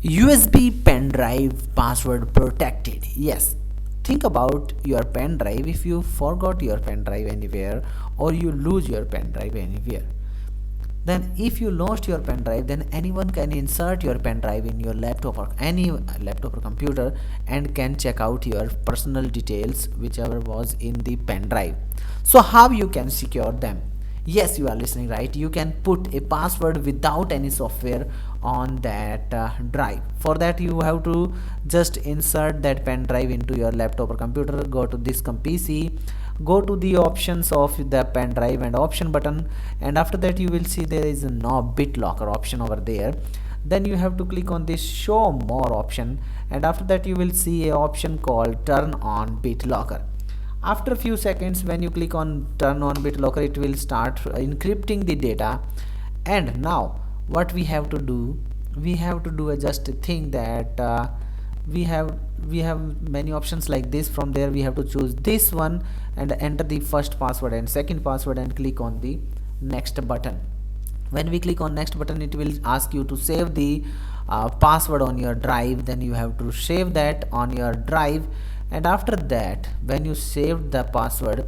USB pen drive password protected. Yes, think about your pen drive. If you forgot your pen drive anywhere or you lose your pen drive anywhere, then if you lost your pen drive, then anyone can insert your pen drive in your laptop or any laptop or computer and can check out your personal details whichever was in the pen drive. So how you can secure them? Yes, you are listening right. You can put a password without any software on that drive. For that you have to just insert that pen drive into your laptop or computer. Go to this PC, go to the options of the pen drive and option button, and after that you will see there is a no BitLocker option over there. Then you have to click on this show more option, and after that you will see a option called turn on BitLocker. After a few seconds, when you click on turn on BitLocker, it will start encrypting the data. And now what we have to do, we have to do a just a thing that we have many options like this. From there we have to choose this one and enter the first password and second password and click on the next button. When we click on next button, it will ask you to save the password on your drive. Then you have to save that on your drive, and after that when you saved the password,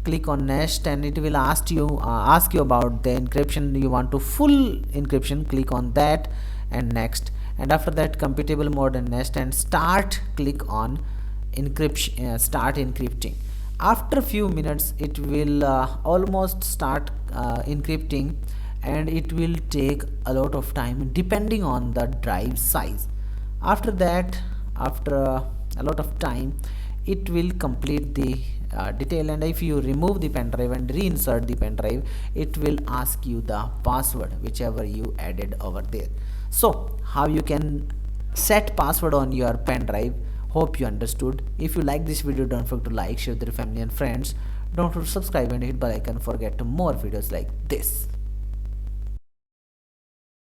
click on next and it will ask you about the encryption. You want to full encryption, click on that and next, and after that compatible mode and next and start, click on encryption, start encrypting. After few minutes it will almost start encrypting, and it will take a lot of time depending on the drive size. After that, after a lot of time, it will complete the detail, and if you remove the pen drive and reinsert the pen drive, it will ask you the password whichever you added over there. So how you can set password on your pen drive. Hope you understood. If you like this video, don't forget to like, share with your family and friends. Don't forget to subscribe and hit bell icon for get more videos like this.